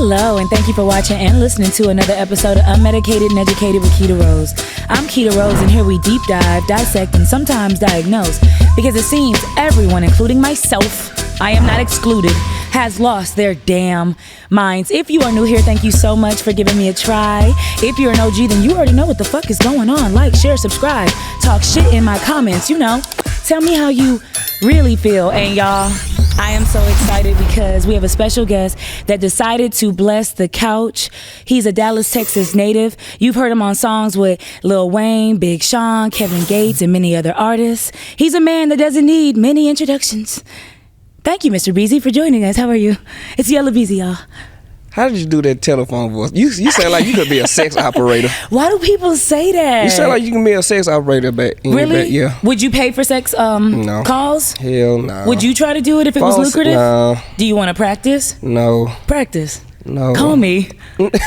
Hello, and thank you for watching and listening to another episode of Unmedicated and Educated with Keita Rose. I'm Keita Rose, and here we deep dive, dissect, and sometimes diagnose, because it seems everyone, including myself, I am not excluded, has lost their damn minds. If you are new here, thank you so much for giving me a try. If you're an OG, then you already know what the fuck is going on. Like, share, subscribe, talk shit in my comments, you know. Tell me how you really feel. And y'all, I am so excited because we have a special guest that decided to bless the couch. He's a Dallas, Texas native. You've heard him on songs with Lil Wayne, Big Sean, Kevin Gates, and many other artists. He's a man that doesn't need many introductions. Thank you, Mr. Beezy, for joining us. How are you? It's Yella Beezy, y'all. How did you do that telephone voice? You sound like you could be a sex operator. Why do people say that? You sound like you can be a sex operator back. Really? Yeah. Would you pay for sex no. calls? Hell no. Would you try to do it if it was lucrative? No. Do you want to practice? No. Practice. No. Call me. Pretend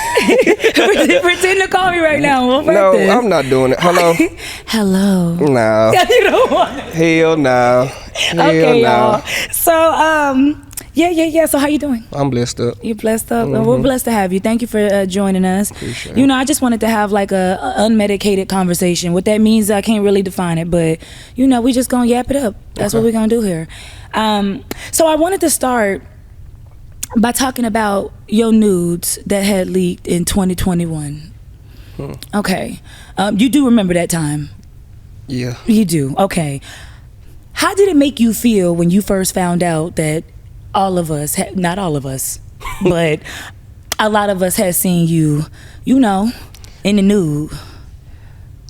to call me right now. We'll practice. No, I'm not doing it. Hello? Hello. No. You don't want it. Hell no. Okay, y'all. So, yeah. So how you doing? I'm blessed up. You're blessed up. Mm-hmm. We're blessed to have you. Thank you for joining us. Appreciate you know, I just wanted to have like a unmedicated conversation. What that means, I can't really define it, but you know, we just gonna yap it up. That's what we're gonna do here. So I wanted to start by talking about your nudes that had leaked in 2021. Okay. You do remember that time? Yeah. You do? Okay. How did it make you feel when you first found out that all of us, not all of us, but a lot of us had seen you, you know, in the nude?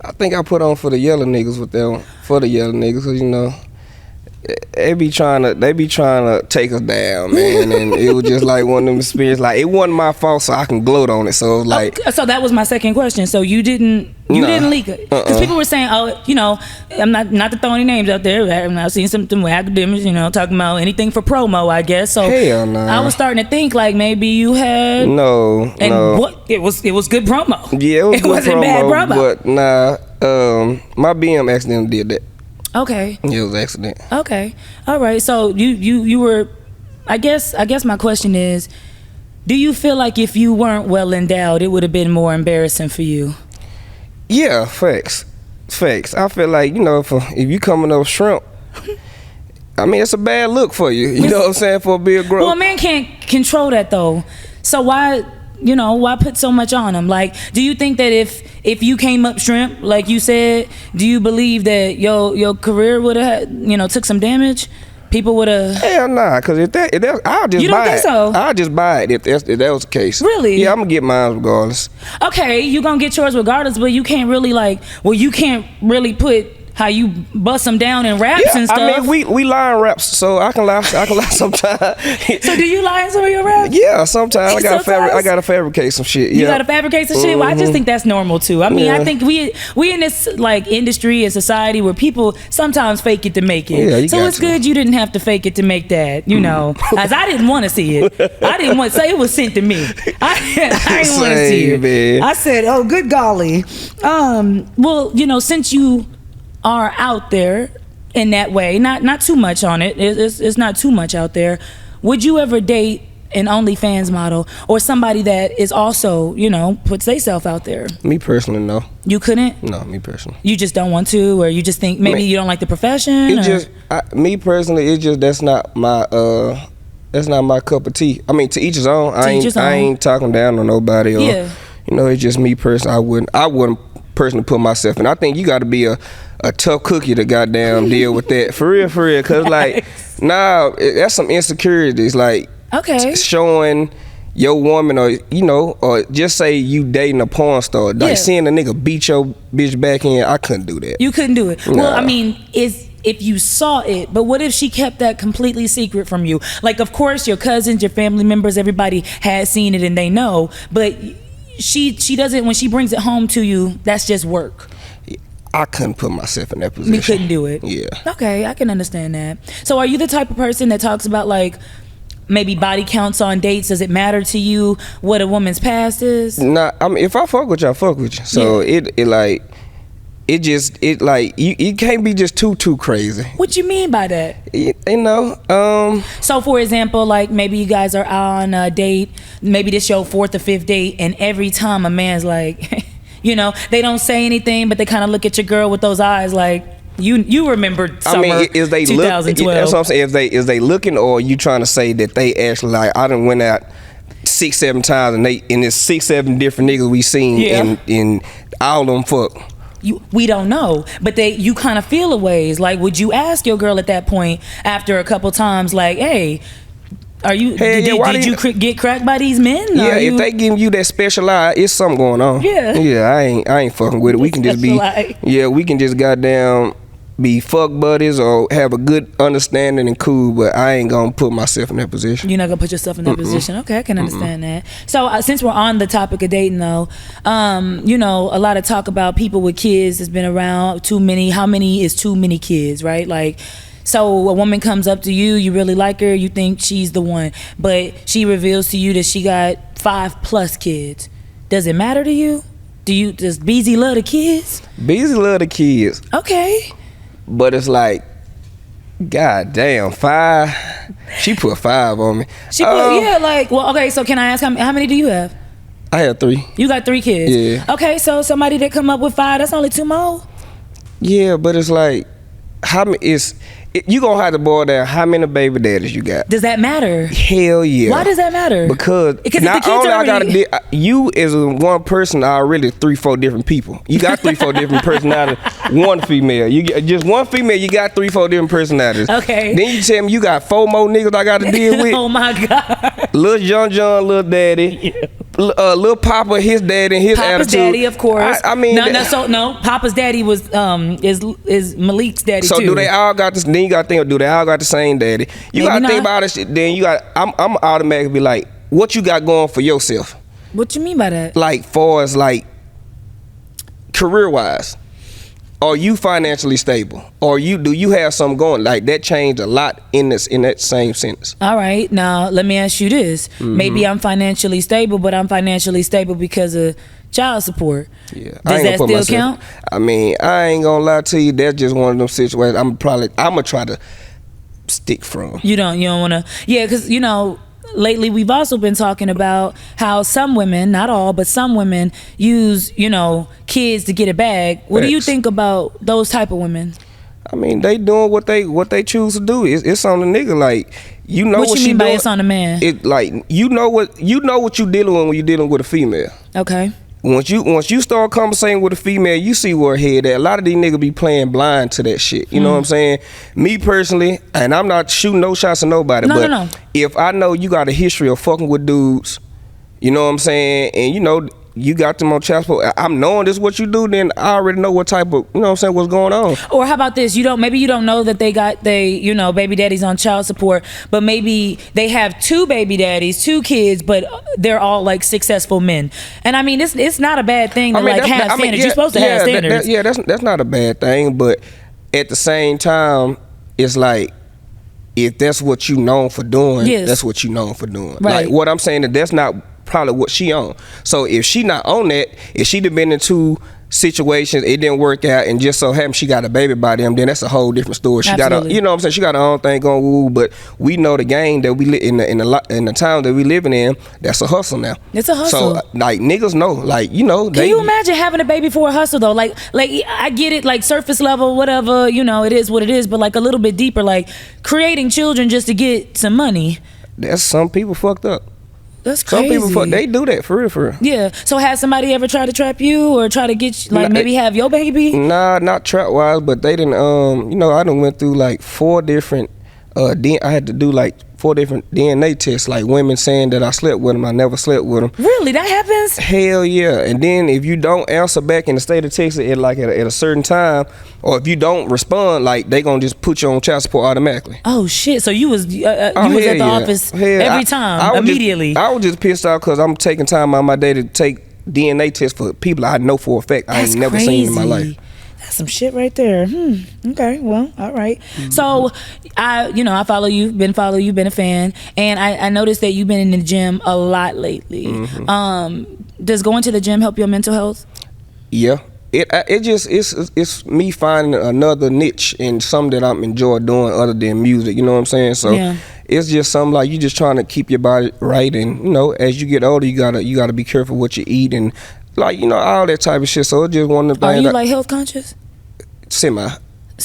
I think I put on for the yellow niggas with them, for the yellow niggas, cause you know, they be trying to take us down, man, and it was just like one of them experiences. Like, it wasn't my fault, so I can gloat on it. So like, so that was my second question. So you didn't leak it, because people were saying, oh, you know, I'm not to throw any names out there. I've seen something with academics, you know, talking about anything for promo, I guess. So hell no. I was starting to think like maybe you had what it was good promo. Yeah, it wasn't promo, bad promo. But nah, my BM accidentally did that. Okay. It was an accident. Okay. All right. So you were, I guess my question is, do you feel like if you weren't well endowed, it would have been more embarrassing for you? Yeah, facts. I feel like, you know, if you coming up shrimp, I mean, it's a bad look for you. You know what I'm saying? For a big girl. Well, a man can't control that though. So why put so much on him? Like, do you think that if you came up shrimp, like you said, do you believe that your career would have, you know, took some damage? People would have. Hell nah, cause if that I'll just you don't buy think it. So? I'll just buy it if that was the case. Really? Yeah, I'm gonna get mine regardless. Okay, you gonna get yours regardless, but you can't really you can't really put how you bust them down in raps and stuff. I mean, we lie in raps, so I can lie sometimes. So do you lie in some of your raps? Yeah, sometimes I gotta fabricate some shit. You gotta fabricate some shit? Well, I just think that's normal too. I mean, I think we in this like industry and society where people sometimes fake it to make it. Yeah, so it's good you didn't have to fake it to make that, you know. As I didn't want to see it. I didn't want to say it was sent to me. I didn't want to see it. Man. I said, oh, good golly. Well, you know, since you are out there in that way, not too much on it. It's not too much out there. Would you ever date an OnlyFans model or somebody that is also, you know, puts themselves out there? Me personally, no. You couldn't? No, me personally. You just don't want to, or you just think maybe you don't like the profession? Me personally, it's just that's not my cup of tea. I mean, to each his own. I ain't talking down on nobody. Or, you know, it's just me personally. I wouldn't personally put myself in. I think you got to be a tough cookie to goddamn deal with that. For real, cause like, that's some insecurities, like showing your woman, or you know, or just say you dating a porn star, like seeing a nigga beat your bitch back in. I couldn't do that. You couldn't do it. Nah. Well, I mean, if you saw it, but what if she kept that completely secret from you? Like, of course, your cousins, your family members, everybody has seen it and they know, but she doesn't, when she brings it home to you, that's just work. I couldn't put myself in that position. You couldn't do it? Yeah. Okay, I can understand that. So are you the type of person that talks about like maybe body counts on dates? Does it matter to you what a woman's past is? Nah, I mean, if I fuck with you, I fuck with you. So it like, it like you can't be just too crazy. What you mean by that? You know, so for example, like maybe you guys are on a date, maybe this your 4th or 5th date, and every time a man's like, you know, they don't say anything, but they kind of look at your girl with those eyes like, you remember summer is they 2012. That's what I'm saying. Is they looking, or are you trying to say that they actually like, I done went out 6-7 times and there's 6-7 different niggas we seen and all of them fuck. We don't know, but you kind of feel a ways. Like, would you ask your girl at that point after a couple times, like, hey, are you? Did you get cracked by these men? Yeah, if they giving you that special eye, it's something going on. Yeah, I ain't fucking with it. We can just be, we can just goddamn be fuck buddies or have a good understanding and cool, but I ain't gonna put myself in that position. You're not gonna put yourself in that position. Okay, I can understand that. So since we're on the topic of dating though, you know, a lot of talk about people with kids has been around. Too many. How many is too many kids, right? Like, so a woman comes up to you, you really like her, you think she's the one, but she reveals to you that she got 5+ kids. Does it matter to you? Does Beezy love the kids? Beezy love the kids. Okay. But it's like, god damn, 5. She put 5 on me. She put, well, okay, so can I ask how many do you have? I have 3. You got 3 kids? Yeah. Okay, so somebody that come up with 5, that's only 2 more? Yeah, but it's like, how many you gonna have to boil down how many baby daddies you got. Does that matter? Hell yeah. Why does that matter? Because not only I gotta you as one person are really 3-4 different people. You got 3-4 different personalities. One female. You get just one female, you got 3-4 different personalities. Okay. Then you tell me you got 4 more niggas I gotta deal with. Oh my God. Lil John, Lil Daddy. Yeah. Lil Papa, his daddy, and his Papa's attitude. Daddy, of course. I mean, no. Papa's daddy was is Malik's daddy too. So do they all got this? Then you got to think, do they all got the same daddy? You got to think about this shit. Then you got. I'm automatically be like, what you got going for yourself? What you mean by that? Like, far as like career wise, are you financially stable, or do you have something going? Like that changed a lot in that same sentence. All right, now let me ask you this: maybe I'm financially stable, but I'm financially stable because of child support. Yeah, does that still count? I mean, I ain't gonna lie to you. That's just one of them situations. I'm gonna try to stick from. You don't want to, because you know. Lately, we've also been talking about how some women, not all, but some women use, kids to get a bag. What do you think about those type of women? I mean, they doing what they choose to do. It's on the nigga. Like, you know what you mean by doing. It's on the man? It like you know what you dealing with when you're dealing with a female. Okay. Once you start conversating with a female, you see where her head at. A lot of these niggas be playing blind to that shit. You know what I'm saying? Me personally, and I'm not shooting no shots at nobody, No. If I know you got a history of fucking with dudes, you know what I'm saying, and you got them on child support, I'm knowing this what you do, then I already know what type of, what's going on. Or how about this? Maybe you don't know that they baby daddies on child support, but maybe they have 2 baby daddies, 2 kids, but they're all like successful men. And I mean, it's not a bad thing to have standards. You're supposed to have standards. That's not a bad thing, but at the same time, it's like, if that's what you known for doing, that's what you known for doing. Right. Like, what I'm saying is that's not probably what she on. So if she not on that, if she'd have been in 2 situations, it didn't work out, and just so happened she got a baby by them, then that's a whole different story. She Absolutely. got a, she got her own thing going. Woo, but we know the game that we live in the town that we living in. That's a hustle now. It's a hustle. So like niggas know, like Can you imagine having a baby for a hustle though? Like I get it, like surface level, whatever. It is what it is. But like a little bit deeper, like creating children just to get some money. That's some people fucked up. That's crazy. Some people they do that for real. Yeah. So has somebody ever tried to trap you or try to get maybe have your baby? Nah, not trap wise, but they didn't. I done went through like 4 different. I had to do like 4 different DNA tests, like women saying that I slept with them, I never slept with them. Really, that happens? Hell yeah. And then if you don't answer back in the state of Texas at a certain time, or if you don't respond, like they gonna just put you on child support automatically. Oh shit! So you was at the office every time immediately. I was just pissed off because I'm taking time out of my day to take DNA tests for people I know for a fact I ain't never seen in my life. That's some shit right there. Okay, well, all right. So I follow you, been a fan, and I noticed that you've been in the gym a lot lately. Does going to the gym help your mental health? Yeah, it's me finding another niche and something that I'm enjoy doing other than music. You know what I'm saying? So it's just something like you just trying to keep your body right, and you know, as you get older, you gotta be careful what you eat and like, you know, all that type of shit. So it's just one of the things. Are you like health conscious? Semi.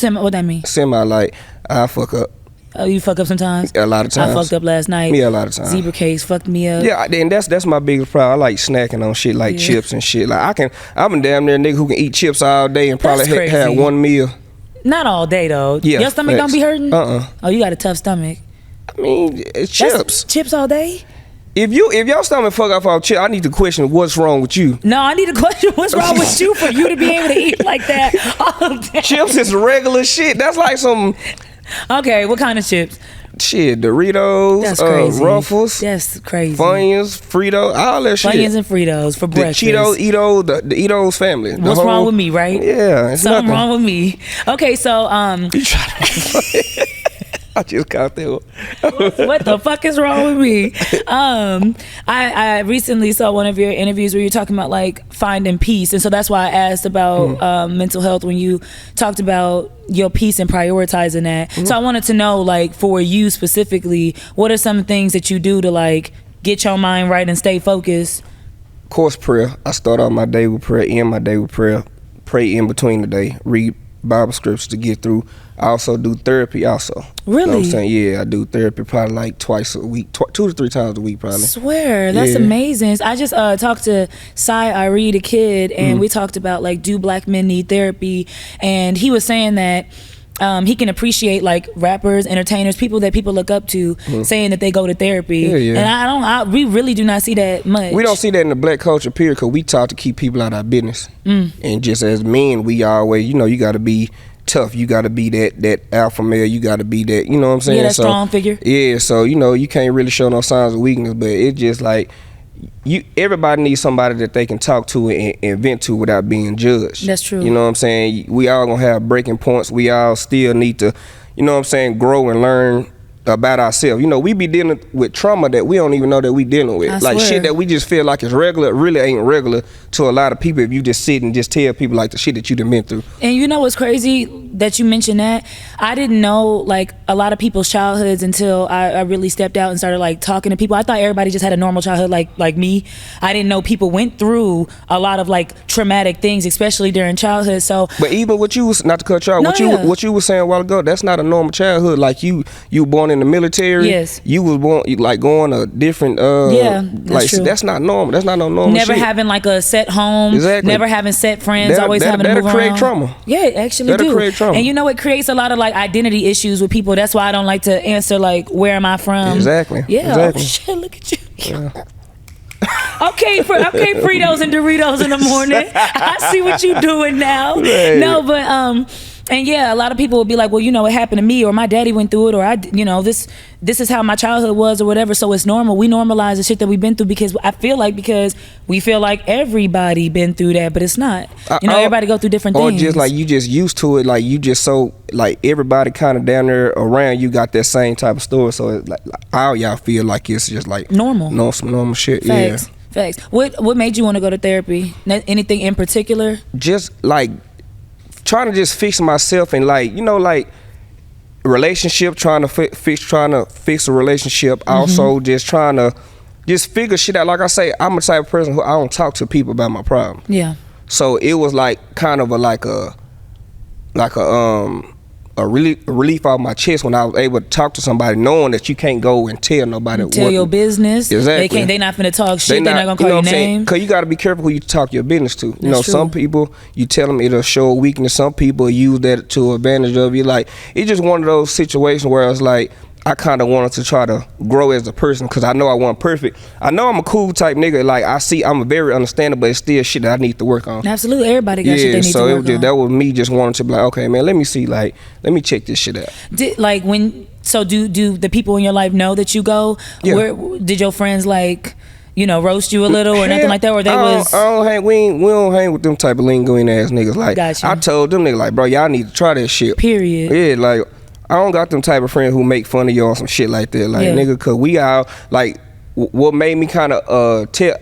What that mean? Semi, like I fuck up. Oh, you fuck up sometimes? A lot of times. I fucked up last night. Yeah, a lot of times. Zebra cakes fucked me up. Yeah, and that's my biggest problem. I like snacking on shit like chips and shit. Like I'm a damn near nigga who can eat chips all day and probably have one meal. Not all day though. Yeah, your stomach don't be hurting? Oh, you got a tough stomach. I mean, it's chips. Chips all day? If your stomach fuck off all chips, I need to question what's wrong with you. No, I need to question what's wrong with you for you to be able to eat like that all day. Chips is regular shit. That's like some. Okay, what kind of chips? Shit, Doritos, that's crazy. Ruffles, that's crazy. Funyuns, Fritos, all that shit. Funyuns and Fritos for breakfast. The Cheetos, the Eatos family. What's wrong with me, right? Yeah, it's something nothing wrong with me. Okay, so You try to I just caught that one. What the fuck is wrong with me? I recently saw one of your interviews where you're talking about like finding peace, and so that's why I asked about mental health when you talked about your peace and prioritizing that. So I wanted to know, like, for you specifically, what are some things that you do to like get your mind right and stay focused? Of course, prayer. I start out my day with prayer, end my day with prayer, pray in between the day, read Bible scriptures to get through. I also do therapy also. Really? You know what I'm saying? Yeah, I do therapy probably like twice a week, 2 to 3 times a week probably. Swear, that's amazing. I just talked to Cy Irie, the kid, and we talked about like, do black men need therapy? And he was saying that he can appreciate like rappers, entertainers, people that people look up to, saying that they go to therapy. And we really do not see that much. We don't see that in the black culture period, because we taught to keep people out of our business. And just as men, we always, you know, you got to be tough, you got to be that alpha male, you got to be that, you know what I'm saying? Yeah, that strong figure. Yeah, so you know, you can't really show no signs of weakness, but it's just like everybody needs somebody that they can talk to and vent to without being judged. That's true. You know what I'm saying? We all gonna have breaking points. We all still need to, you know what I'm saying, grow and learn about ourselves. You know, we be dealing with trauma that we don't even know that we dealing with. Like shit that we just feel like is regular, really ain't regular to a lot of people if you just sit and just tell people like the shit that you done been through. And you know what's crazy that you mentioned that? I didn't know like a lot of people's childhoods until I really stepped out and started like talking to people. I thought everybody just had a normal childhood like me. I didn't know people went through a lot of like traumatic things, especially during childhood. So, but even what you was, not to cut you out, what you was saying a while ago, that's not a normal childhood. Like you born in the military. Yes. You was born like going a different that's like true. That's not normal. That's not no normal Never shit. having like a set home. Exactly. Never having set friends. Always having to move around. That'll create trauma. Yeah, it actually That'll do. create trauma. And you know, it creates a lot of like identity issues with people. That's why I don't like to answer like, where am I from? Exactly. Yeah. Exactly. Oh shit, look at you. Yeah. Okay, Fritos and Doritos in the morning. I see what you doing now. Right. No, but and yeah, a lot of people will be like, well, you know, it happened to me, or my daddy went through it, or you know, this is how my childhood was, or whatever. So it's normal. We normalize the shit that we've been through because we feel like everybody been through that, but it's not. You know, everybody go through different things. Or just like you just used to it, like you just so like everybody kind of down there around you got that same type of story. So it's like all y'all feel like it's just like normal, some normal shit. Facts. Facts. What made you want to go to therapy? Anything in particular? Just like trying to just fix myself, and like, you know, like relationship, trying to fix a relationship. Also just trying to just figure shit out. Like I say, I'm a type of person who I don't talk to people about my problem. Yeah. So it was like kind of a relief off my chest when I was able to talk to somebody, knowing that you can't go and tell nobody. Tell your business. Exactly. They not finna talk shit. They're not gonna call your name. Because you got to be careful who you talk your business to. You know, true. Some people, you tell them it'll show a weakness. Some people use that to advantage of you. Like, it's just one of those situations where it's like, I kind of wanted to try to grow as a person, because I know I wasn't perfect. I know I'm a cool type nigga. Like, I'm a very understanding, but it's still shit that I need to work on. Absolutely. Everybody got shit they need to work on. That was me just wanting to be like, okay, man, let me see, like, let me check this shit out. Do the people in your life know that you go? Yeah. Where did your friends like, you know, roast you a little or nothing like that? Or we don't hang with them type of lingoing ass niggas. Like, gotcha. I told them niggas, like, bro, y'all need to try that shit. Period. Yeah, like, I don't got them type of friends who make fun of you or some shit like that. Like, nigga, cause we all, like, what made me kind of tell,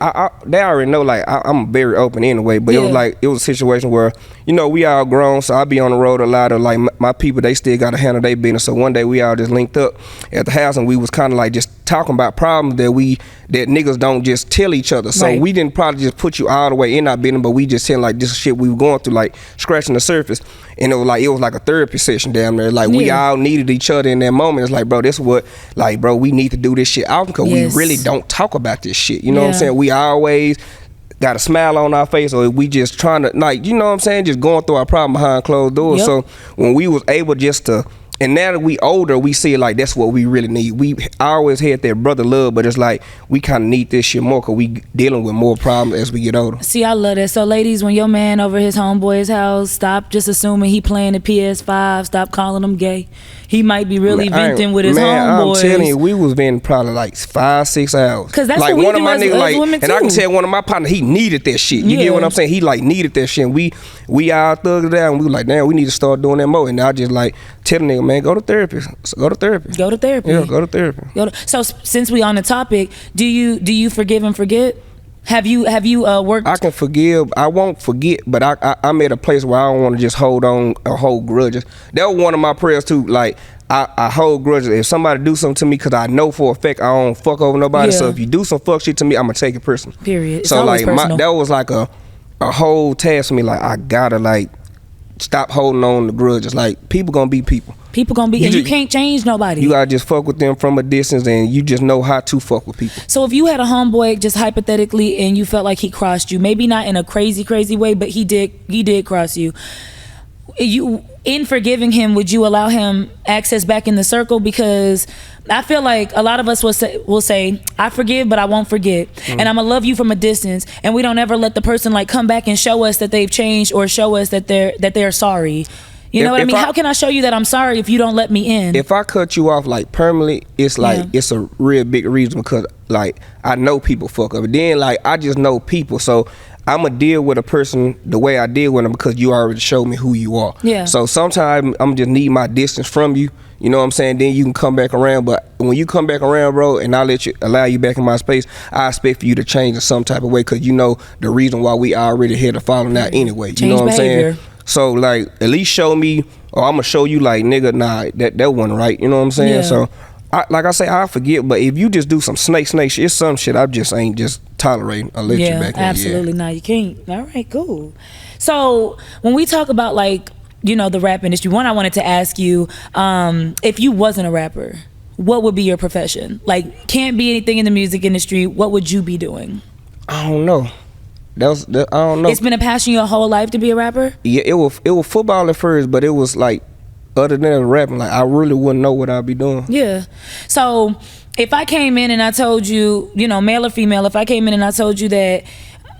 they already know, like, I'm very open anyway, but it was a situation where, you know, we all grown, so I be on the road a lot of, like, my people, they still got to handle their business. So one day we all just linked up at the house, and we was kind of like just talking about problems that niggas don't just tell each other. So we didn't probably just put you all the way in our business, but we just said, like, this shit we were going through, like, scratching the surface. And it was like a therapy session down there. Like, we all needed each other in that moment. It's like, bro, this is what, like, bro, we need to do this shit out because we really don't talk about this shit. You know what I'm saying? We always got a smile on our face, or we just trying to, like, you know what I'm saying, just going through our problem behind closed doors. So when we was able just to, and now that we older, we see it like that's what we really need. We always had that brother love, but it's like we kind of need this shit more because we dealing with more problems as we get older. See, I love that. So ladies, when your man over his homeboy's house, stop just assuming he playing the PS5. Stop calling him gay. He might be really venting with his homeboys. I'm telling you, we was venting probably like 5-6 hours. Cause that's like what one we of my do niggas, as like, women and I can tell one of my partners, he needed that shit. You get what I'm saying? He like needed that shit. And we all thugged it out, and we was like, damn, we need to start doing that more. And I just like tell the nigga, man, go to therapy. Go to therapy. Go to therapy. Yeah, go to therapy. So since we on the topic, do you forgive and forget? Have you worked? I can forgive. I won't forget, but I'm at a place where I don't want to just hold on or hold grudges. That was one of my prayers too. Like, I hold grudges. If somebody do something to me, because I know for a fact I don't fuck over nobody. So if you do some fuck shit to me, I'm gonna take it personal. Period. So like that was like a whole task for me. Like, I gotta like stop holding on to grudges. Like, people gonna be people. People gonna be, and you can't change nobody. You gotta just fuck with them from a distance, and you just know how to fuck with people. So if you had a homeboy, just hypothetically, and you felt like he crossed you, maybe not in a crazy way, but he did cross you. You, in forgiving him, would you allow him access back in the circle? Because I feel like a lot of us will say, I forgive, but I won't forget. And I'm gonna love you from a distance, and we don't ever let the person like come back and show us that they've changed or show us that they're sorry. You know what I mean? How can I show you that I'm sorry if you don't let me in? If I cut you off like permanently, it's like it's a real big reason, because like I know people fuck up. But then like I just know people, so I'ma deal with a person the way I deal with them because you already showed me who you are. Yeah. So sometimes I'm just need my distance from you. You know what I'm saying? Then you can come back around. But when you come back around, bro, and I allow you back in my space, I expect for you to change in some type of way, because you know the reason why we already had a falling out anyway. You know what I'm saying? So like at least show me, or I'm gonna show you like, nigga, nah, that wasn't right. You know what I'm saying? Yeah. So like I say, I forget, but if you just do some snake shit, it's some shit I just ain't just tolerating. I'll let you back in. Absolutely not. You can't. All right, cool. So when we talk about like, you know, the rap industry, one, I wanted to ask you, if you wasn't a rapper, what would be your profession? Like, can't be anything in the music industry, what would you be doing? I don't know. I don't know. It's been a passion your whole life to be a rapper? Yeah, it was football at first, but it was like, other than rapping, like I really wouldn't know what I'd be doing. Yeah. So if I came in and I told you, you know, male or female, if I came in and I told you that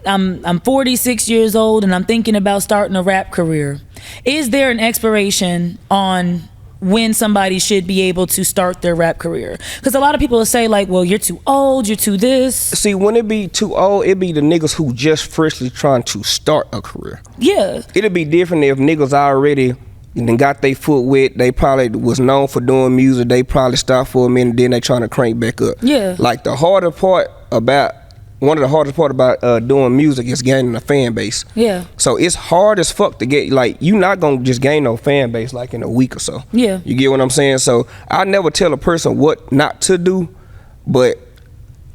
I'm 46 years old and I'm thinking about starting a rap career, is there an expiration on when somebody should be able to start their rap career? Because a lot of people will say like, well, you're too old, you're too this. See, when it be too old, it be the niggas who just freshly trying to start a career. Yeah. It'd be different if niggas already then got their foot wet. They probably was known for doing music. They probably stopped for a minute, then they trying to crank back up. Yeah. Like one of the hardest part about doing music is gaining a fan base. Yeah. So it's hard as fuck to get, like, you not gonna just gain no fan base like in a week or so. Yeah. You get what I'm saying? So I never tell a person what not to do, but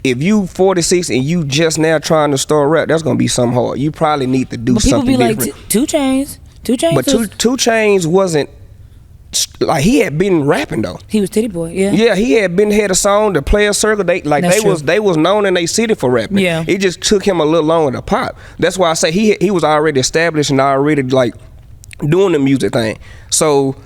if you 46 and you just now trying to start rap, that's gonna be something hard. You probably need to do something different. People be like, 2 Chainz. But 2 Chainz wasn't, like, he had been rapping though. He was Titty Boy, yeah. Yeah, he had a song, the Player Circle. They was known in their city for rapping. Yeah. It just took him a little longer to pop. That's why I say he was already established and already like doing the music thing. So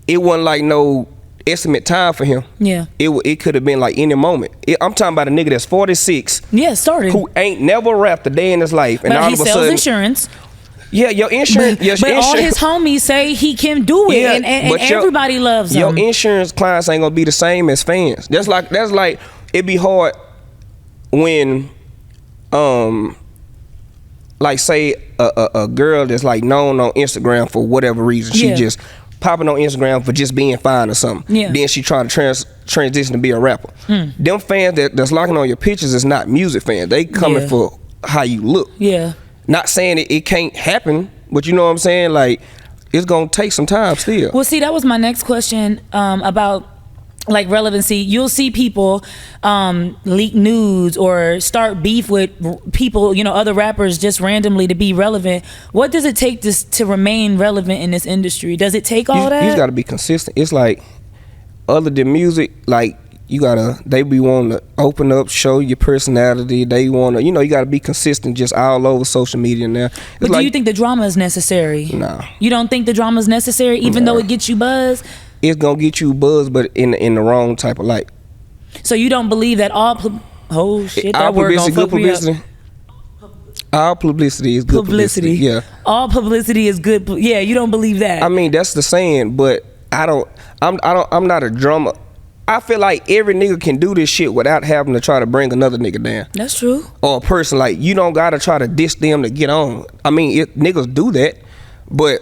it wasn't like no estimate time for him. Yeah. It could have been like any moment. I'm talking about a nigga that's 46. Yeah, started. Who ain't never rapped a day in his life, and but all he of a sells sudden insurance. Yeah, your insurance. But all his homies say he can do it, yeah, and everybody loves him. Your insurance clients ain't gonna be the same as fans. That's like it'd be hard when, like say a girl that's like known on Instagram for whatever reason, she just popping on Instagram for just being fine or something. Yeah. Then she trying to transition to be a rapper. Them fans that's locking on your pictures is not music fans. They coming for how you look. Yeah. Not saying it can't happen, but you know what I'm saying? Like, it's gonna take some time still. Well, see, that was my next question about like relevancy. You'll see people leak nudes or start beef with people, you know, other rappers just randomly to be relevant. What does it take to remain relevant in this industry? Does it take all that? You gotta be consistent. It's like, other than music, like, they be wanting to open up, show your personality. They want to, you know, you got to be consistent just all over social media now. But do you think the drama is necessary? Nah. You don't think the drama is necessary, even though it gets you buzz? It's going to get you buzz, but in the wrong type of light. So you don't believe that all publicity good publicity? All publicity is good publicity. Yeah. All publicity is good. Yeah, you don't believe that. I mean, that's the saying, but I'm not a drummer. I feel like every nigga can do this shit without having to try to bring another nigga down. That's true. Or a person, like, you don't gotta try to diss them to get on. I mean, niggas do that, but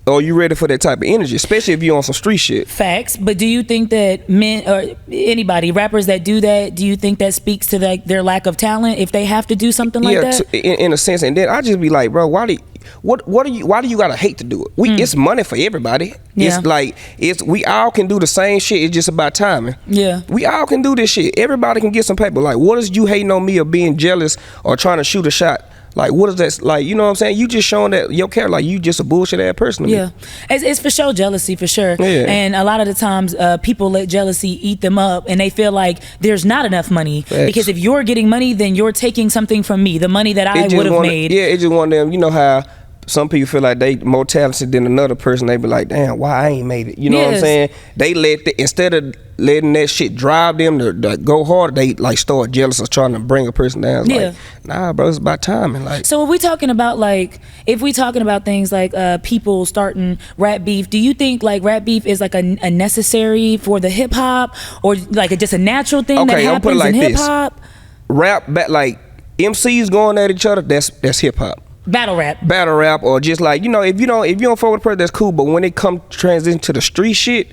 are you ready for that type of energy? Especially if you're on some street shit. Facts. But do you think that men or anybody, rappers that do that, do you think that speaks to their lack of talent if they have to do something like that? Yeah, in a sense. And then I just be like, bro, why do you gotta hate to do it? It's money for everybody. Yeah. It's like, we all can do the same shit. It's just about timing. Yeah. We all can do this shit. Everybody can get some paper. Like, what is you hating on me or being jealous or trying to shoot a shot? Like, what is that? Like, you know what I'm saying? You just showing that your character, like, you just a bullshit ass person to me. Yeah. It's for sure jealousy, for sure. Yeah. And a lot of the times people let jealousy eat them up and they feel like there's not enough money. Facts. Because if you're getting money, then you're taking something from me, the money that I would have made. Yeah, it's just one of them, you know how some people feel like they more talented than another person. They be like, damn, why I ain't made it? You know what I'm saying? They instead of letting that shit drive them to go hard, they like start jealous of trying to bring a person down. It's like, nah, bro, it's about timing. Like, so if we talking about things like people starting rap beef, do you think like rap beef is like a necessary for the hip hop, or like just a natural thing that happens in hip hop? Rap, like MCs going at each other, that's hip hop. Battle rap, or just like, you know, if you don't fuck with a person, that's cool. But when it come transition to the street shit,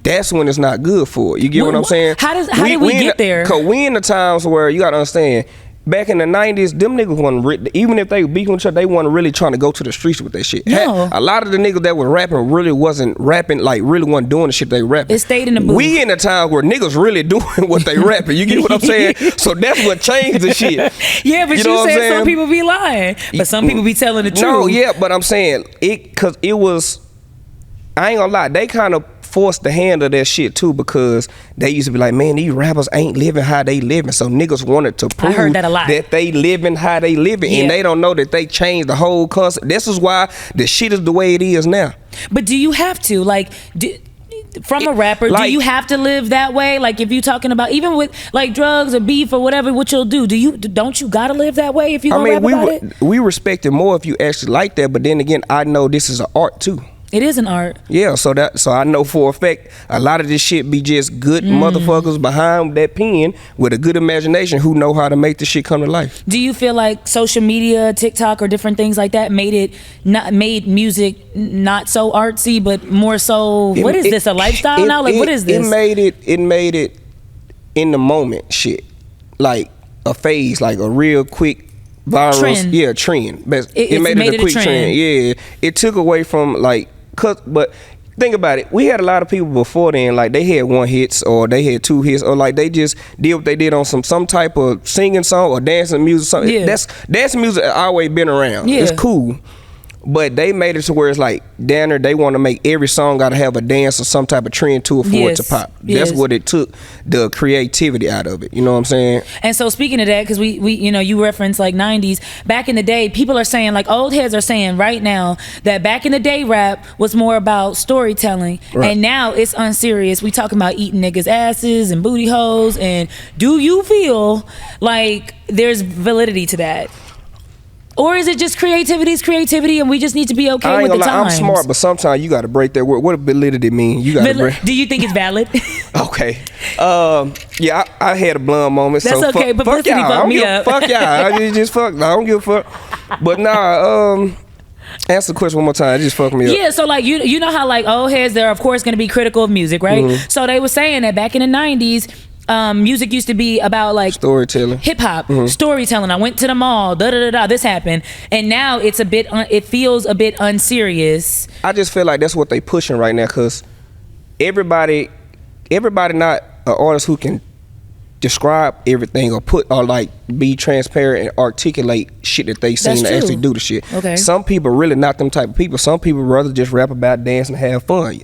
that's when it's not good for it. You get what I'm saying? How did we get there? Cause we in the times where you gotta understand. Back in the 90s, them niggas wasn't, even if they beefing with each other, they wasn't really trying to go to the streets with that shit. No. A lot of the niggas that were rapping really wasn't rapping, like really wasn't doing the shit they rapping. It stayed in the booth. We in a time where niggas really doing what they rapping. You get what I'm saying? So that's what changed the shit. Yeah, but you said some people be lying, but some people be telling the truth. No, yeah, but I'm saying cause it was, I ain't gonna lie, they kind of forced the hand of that shit too, because they used to be like, man, these rappers ain't living how they living, so niggas wanted to prove that they living how they living, and they don't know that they changed the whole concept. This is why the shit is the way it is now. But do you have to, like, from a rapper, like, do you have to live that way? Like, if you talking about even with like drugs or beef or whatever, what you'll do, don't you gotta live that way if you gonna rap about it? We respect it more if you actually like that, but then again, I know this is an art too. It is an art. Yeah, so I know for a fact a lot of this shit be just good motherfuckers behind that pen with a good imagination who know how to make this shit come to life. Do you feel like social media, TikTok, or different things like that made music not so artsy, but more so? What is this, a lifestyle now? Like, what is this? It made it in the moment shit, like a phase, like a real quick viral trend. Trend. But it made it a quick trend. Yeah, it took away from like. But think about it, we had a lot of people before then, like they had 1 hits or they had 2 hits, or like they just did what they did on some type of singing song or dancing music. Something. Yeah. That's dancing music always been around. Yeah. It's cool. But they made it to where it's like, down there, they want to make every song got to have a dance or some type of trend to it for it to pop. That's what it took, the creativity out of it. You know what I'm saying? And so speaking of that, because we you know, you reference like 90s, back in the day, people are saying, like old heads are saying right now, that back in the day rap was more about storytelling. Right. And now it's unserious. We talking about eating niggas' asses and booty holes. And do you feel like there's validity to that? Or is it just creativity is creativity and we just need to be okay with the times? I'm smart, but sometimes you got to break that word. What does validity mean? You got to break. Do you think it's valid? Okay. Yeah, I had a blunt moment. That's so okay, publicity fucked me up. Fuck y'all. I just fuck. I don't give a fuck. But nah, Answer the question one more time. It just fucked me up. Yeah, so like you know how like old heads, they're of course going to be critical of music, right? Mm-hmm. So they were saying that back in the 90s, music used to be about like storytelling, hip hop, storytelling. I went to the mall, this happened, and now it's a bit. It feels a bit unserious. I just feel like that's what they pushing right now, cause everybody not an artist who can describe everything or like be transparent and articulate shit that they seen to actually do the shit. Okay. Some people really not them type of people. Some people rather just rap about dance and have fun.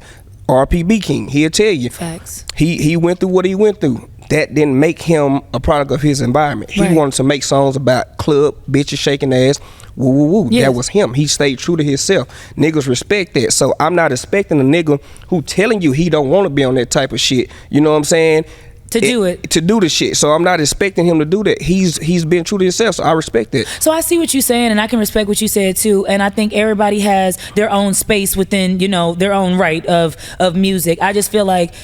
RPB King, he'll tell you. Facts. He went through what he went through. That didn't make him a product of his environment. He wanted to make songs about club, bitches shaking ass, woo woo woo. Yes. That was him. He stayed true to himself. Niggas respect that. So I'm not expecting a nigga who telling you he don't want to be on that type of shit. You know what I'm saying? To do the shit. So I'm not expecting him to do that. He's been true to himself, so I respect it. So I see what you're saying, and I can respect what you said too. And I think everybody has their own space within, their own right of music. I just feel like,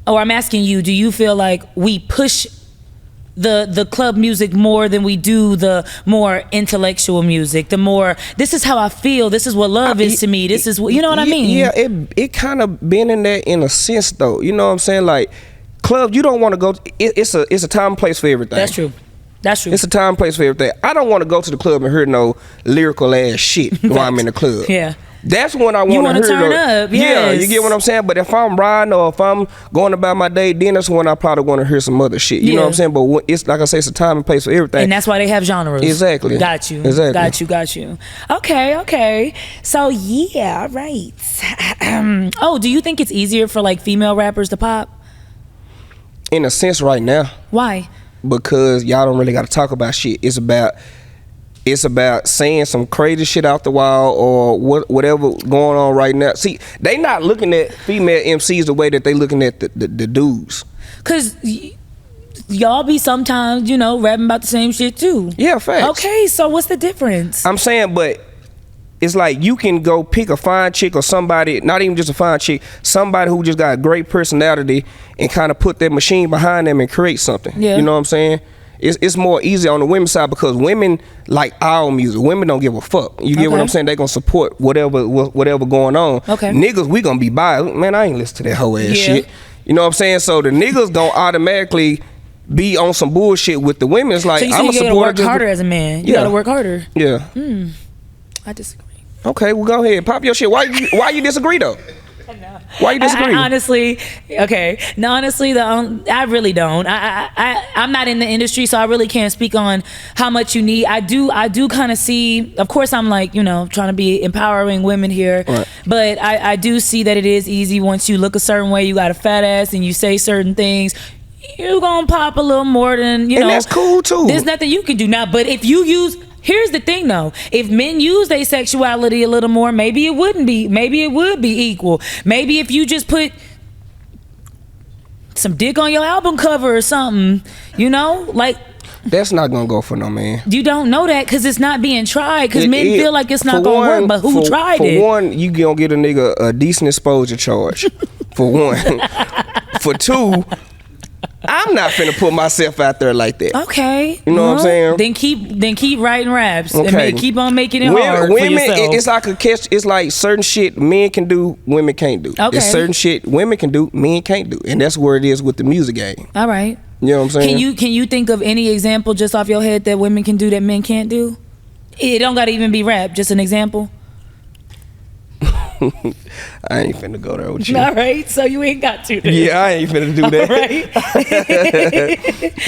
I'm asking you, do you feel like we push the club music more than we do the more intellectual music, the more this is how I feel, this is what love is to me, this is what, you know what I mean? Yeah, it kind of been in that in a sense though. You know what I'm saying? Like club, you don't want to go. It's a time and place for everything. That's true. It's a time and place for everything. I don't want to go to the club and hear no lyrical ass shit while I'm in the club. Yeah. That's when I want to turn up. Yes. Yeah, you get what I'm saying? But if I'm riding or if I'm going about my day, then that's when I probably want to hear some other shit. You know what I'm saying? But it's like I say, it's a time and place for everything. And that's why they have genres. Exactly. Got you. Exactly. Got you. Okay. So yeah, right. Do you think it's easier for like female rappers to pop? In a sense right now. Why? Because y'all don't really got to talk about shit. It's about saying some crazy shit out the wall or whatever going on right now. See, they not looking at female MCs the way that they looking at the dudes. Cause y'all be sometimes, rapping about the same shit too. Yeah, facts. Okay, so what's the difference? I'm saying, but it's like you can go pick a fine chick or somebody, not even just a fine chick, somebody who just got a great personality and kind of put that machine behind them and create something. Yeah. You know what I'm saying? It's more easy on the women's side because women like our music. Women don't give a fuck. You get what I'm saying? They gonna support whatever going on. Okay. Niggas, we gonna be biased. Man, I ain't listen to that whole ass shit. You know what I'm saying? So the niggas gonna automatically be on some bullshit with the women. It's like, so you gotta work harder as a man. You gotta work harder. Yeah. I disagree. Okay, well go ahead, pop your shit. Why you disagree though? Why you disagree? Honestly, I really don't. I'm not in the industry, so I really can't speak on how much you need. I do kind of see. Of course, I'm like trying to be empowering women here, right. But I do see that it is easy once you look a certain way. You got a fat ass and you say certain things. You gonna pop a little more than and that's cool too. There's nothing you can do now. But if you use here's the thing though, if men use their sexuality a little more, maybe it would be equal. Maybe if you just put some dick on your album cover or something, like that's not gonna go for no man. You don't know that because it's not being tried, because men feel like it's not gonna work, but who tried it? For one, you gonna get a nigga a decent exposure charge. For one. For two, I'm not finna put myself out there like that. Okay. You know what I'm saying? Then keep writing raps. Okay. And keep on making it hard for yourself. It's like it's like certain shit men can do, women can't do. Okay. It's certain shit women can do, men can't do. And that's where it is with the music game. All right. You know what I'm saying? Can you think of any example just off your head that women can do that men can't do? It don't gotta even be rap, just an example. I ain't finna go there with you. All right, so you ain't got to. Then. Yeah, I ain't finna do that. Right.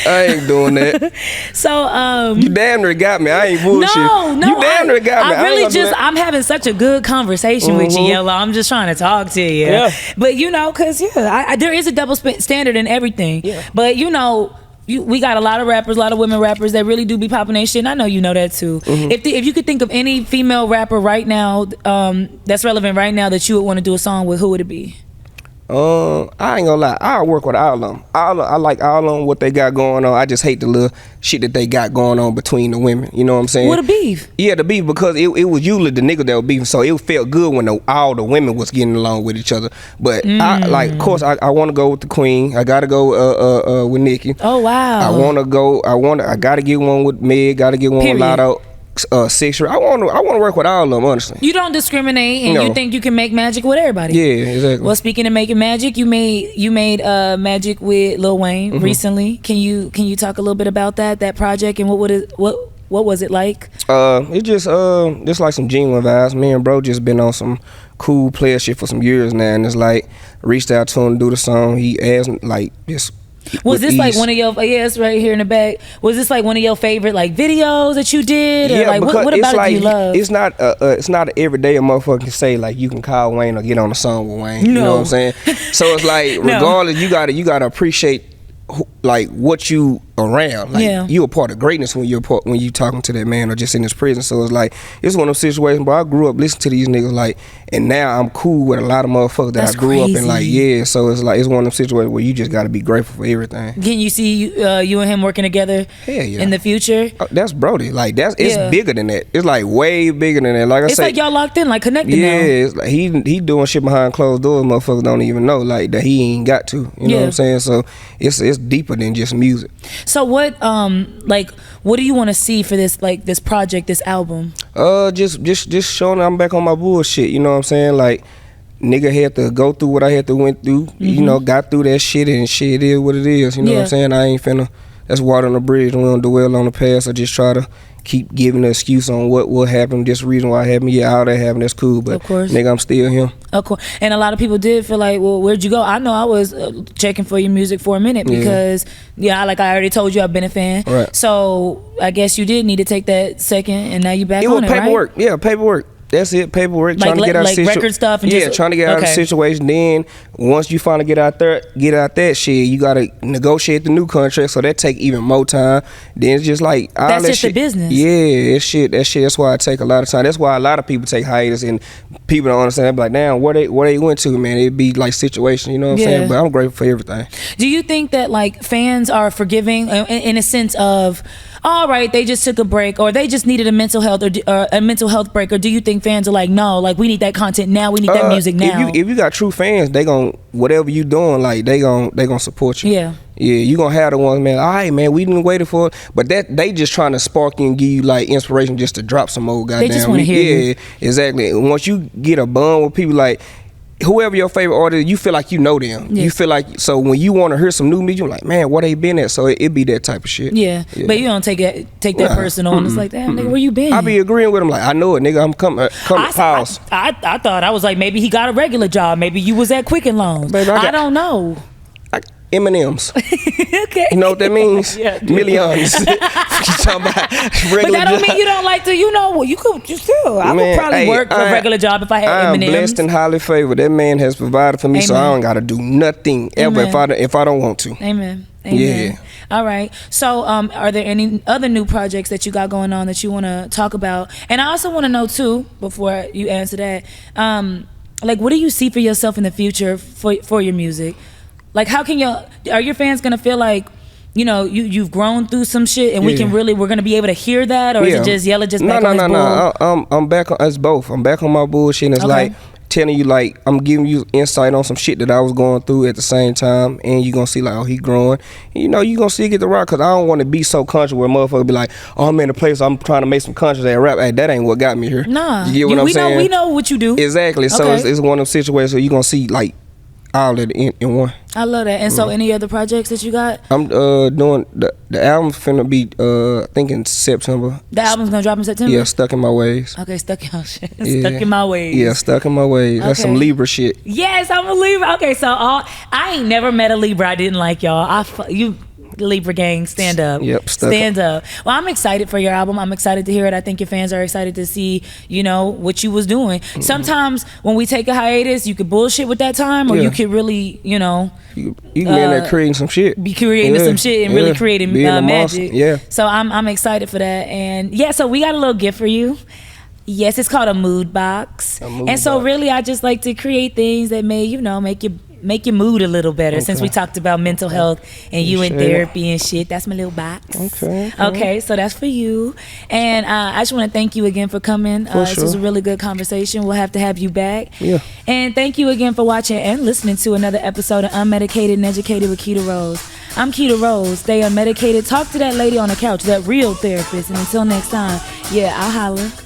I ain't doing that. So you damn near got me. I ain't bullshit. No, you damn near got me. I really I'm having such a good conversation with you, Yella. I'm just trying to talk to you. Yeah. But cause there is a double standard in everything. Yeah. But we got a lot of rappers, a lot of women rappers that really do be popping their shit, and I know you know that too. Mm-hmm. If you could think of any female rapper right now that's relevant right now that you would want to do a song with, who would it be? I ain't gonna lie, I'll work with all of them. I like all of them, what they got going on. I just hate the little shit that they got going on between the women. You know what I'm saying? What a beef? Yeah, the beef, because it was usually the nigga that was beefing, so it felt good when all the women was getting along with each other. But of course, I want to go with the queen. I gotta go with Nicki. Oh wow. I gotta get one with Meg. Gotta get one with Lotto. sexual. I want to work with all of them, honestly. You don't discriminate, and you think you can make magic with everybody. Yeah, exactly. Well, speaking of making magic, you made magic with Lil Wayne recently. Can you talk a little bit about that project, and what was it like? It just like some genuine vibes. Me and bro just been on some cool player shit for some years now, and it's like reached out to him to do the song. He asked like this. Was this like one of your? Yes, right here in the back. Was this like one of your favorite like videos that you did? Or, yeah, like what about it do you love? It's not an everyday a motherfucker can say like you can call Wayne or get on a song with Wayne. You know what I'm saying? So it's like regardless, you gotta appreciate like what you around. Like you a part of greatness when you talking to that man or just in his prison. So it's like it's one of those situations. But I grew up listening to these niggas like, and now I'm cool with a lot of motherfuckers that I grew up in. Like so it's like it's one of them situations where you just got to be grateful for everything. Can you see you and him working together? Hell yeah. In the future? That's Brody. Like it's bigger than that. It's like way bigger than that. Like I say, it's like y'all locked in, like connected now. Yeah, it's like he doing shit behind closed doors. Motherfuckers don't even know like that he ain't got to. You know what I'm saying? So it's deeper than just music. So what what do you want to see for this project, this album? Just showing I'm back on my bullshit. You know what I'm saying? Like nigga had to go through what I had to went through. You know, got through that shit, and shit is what it is. You know what I'm saying? I ain't finna. That's water on the bridge. We don't dwell on the past. I just try to keep giving an excuse on what happened. This reason why it happened. Yeah, all that happened. That's cool. But of course, nigga, I'm still him. Of course. And a lot of people did feel like, well, where'd you go? I know I was checking for your music for a minute because, like I already told you, I've been a fan. Right. So I guess you did need to take that second, and now you back on it, right? Paperwork. Yeah, paperwork. That's it, paperwork. Like, trying to get out like record stuff and trying to get out of the situation. Then once you finally get out that shit, you gotta negotiate the new contract. So that take even more time. Then it's just like all that's that just shit. The business. Yeah, that shit. That's why I take a lot of time. That's why a lot of people take hiatus, and people don't understand. They be like, damn, where they went to, man? It'd be like situation. You know what I'm saying? But I'm grateful for everything. Do you think that like fans are forgiving in a sense of, all right, they just took a break, or they just needed a mental health or a mental health break, or do you think fans are like, no, like we need that content now, we need that music now? If you got true fans, they gon' whatever you doing, like they gon' support you. Yeah, you gonna have the ones, man. All right, man, we didn't wait for it, but that they just trying to spark you and give you like inspiration just to drop some old goddamn. They just want to hear you. Yeah, exactly. Once you get a bond with people like. Whoever your favorite artist, you feel like you know them. Yeah. You feel like, so when you want to hear some new music, you're like, man, where they been at? So it be that type of shit. Yeah. But you don't take that personal. And it's like, damn, nigga, where you been? I be agreeing with him like, I know it, nigga. I'm coming to pause. I thought, I was like, maybe he got a regular job. Maybe you was at Quicken Loans. Baby, I don't know. M&M's. Okay. You know what that means? Yeah, millions. Talking about but that don't mean you don't like to. You know what? You could just still. I would probably work a regular job if I had M&M's. I'm blessed and highly favored. That man has provided for me, so I don't gotta do nothing ever if I don't want to. Amen. Yeah. All right. So, are there any other new projects that you got going on that you want to talk about? And I also want to know too, before you answer that, like, what do you see for yourself in the future for your music? Like, how can are your fans gonna feel like, you know, you've grown through some shit and we're gonna be able to hear that, or is it just Yella just back on his bull? I'm back on us both. I'm back on my bullshit, and it's like telling you, like, I'm giving you insight on some shit that I was going through at the same time, and you gonna see like, oh, he growing. And, you know, you gonna see it get the rock, cause I don't want to be so conscious where motherfuckers be like, oh, I'm in a place I'm trying to make some conscious at rap. Hey, that ain't what got me here. Nah, you get what I'm saying? We know what you do. Exactly. So it's one of them situations where you gonna see like all of it in one. I love that. And so any other projects that you got? I'm doing the album's finna be I think in September. The album's gonna drop in September? Yeah, Stuck in My Ways. Okay, Stuck in My Ways. Yeah, Stuck in My Ways. That's some Libra shit. Yes, I'm a Libra. Okay, so I ain't never met a Libra I didn't like, y'all. Libra gang, stand up. Yep, stand up. Well, I'm excited for your album. I'm excited to hear it. I think your fans are excited to see, you know, what you was doing. Sometimes when we take a hiatus, you could bullshit with that time, or you could really, you know, you can be in there creating some shit. Be creating some shit and really creating magic. Yeah. So I'm excited for that. And so we got a little gift for you. Yes, it's called a mood box. So really, I just like to create things that may, you know, make your mood a little better. Since we talked about mental health and you in therapy and shit, that's my little box. Okay, so that's for you. And I just want to thank you again for coming. This was a really good conversation. We'll have to have you back. Yeah. And thank you again for watching and listening to another episode of Unmedicated and Educated with Keita Rose. I'm Keita Rose. Stay unmedicated. Talk to that lady on the couch, that real therapist. And until next time, Yeah, I'll holler.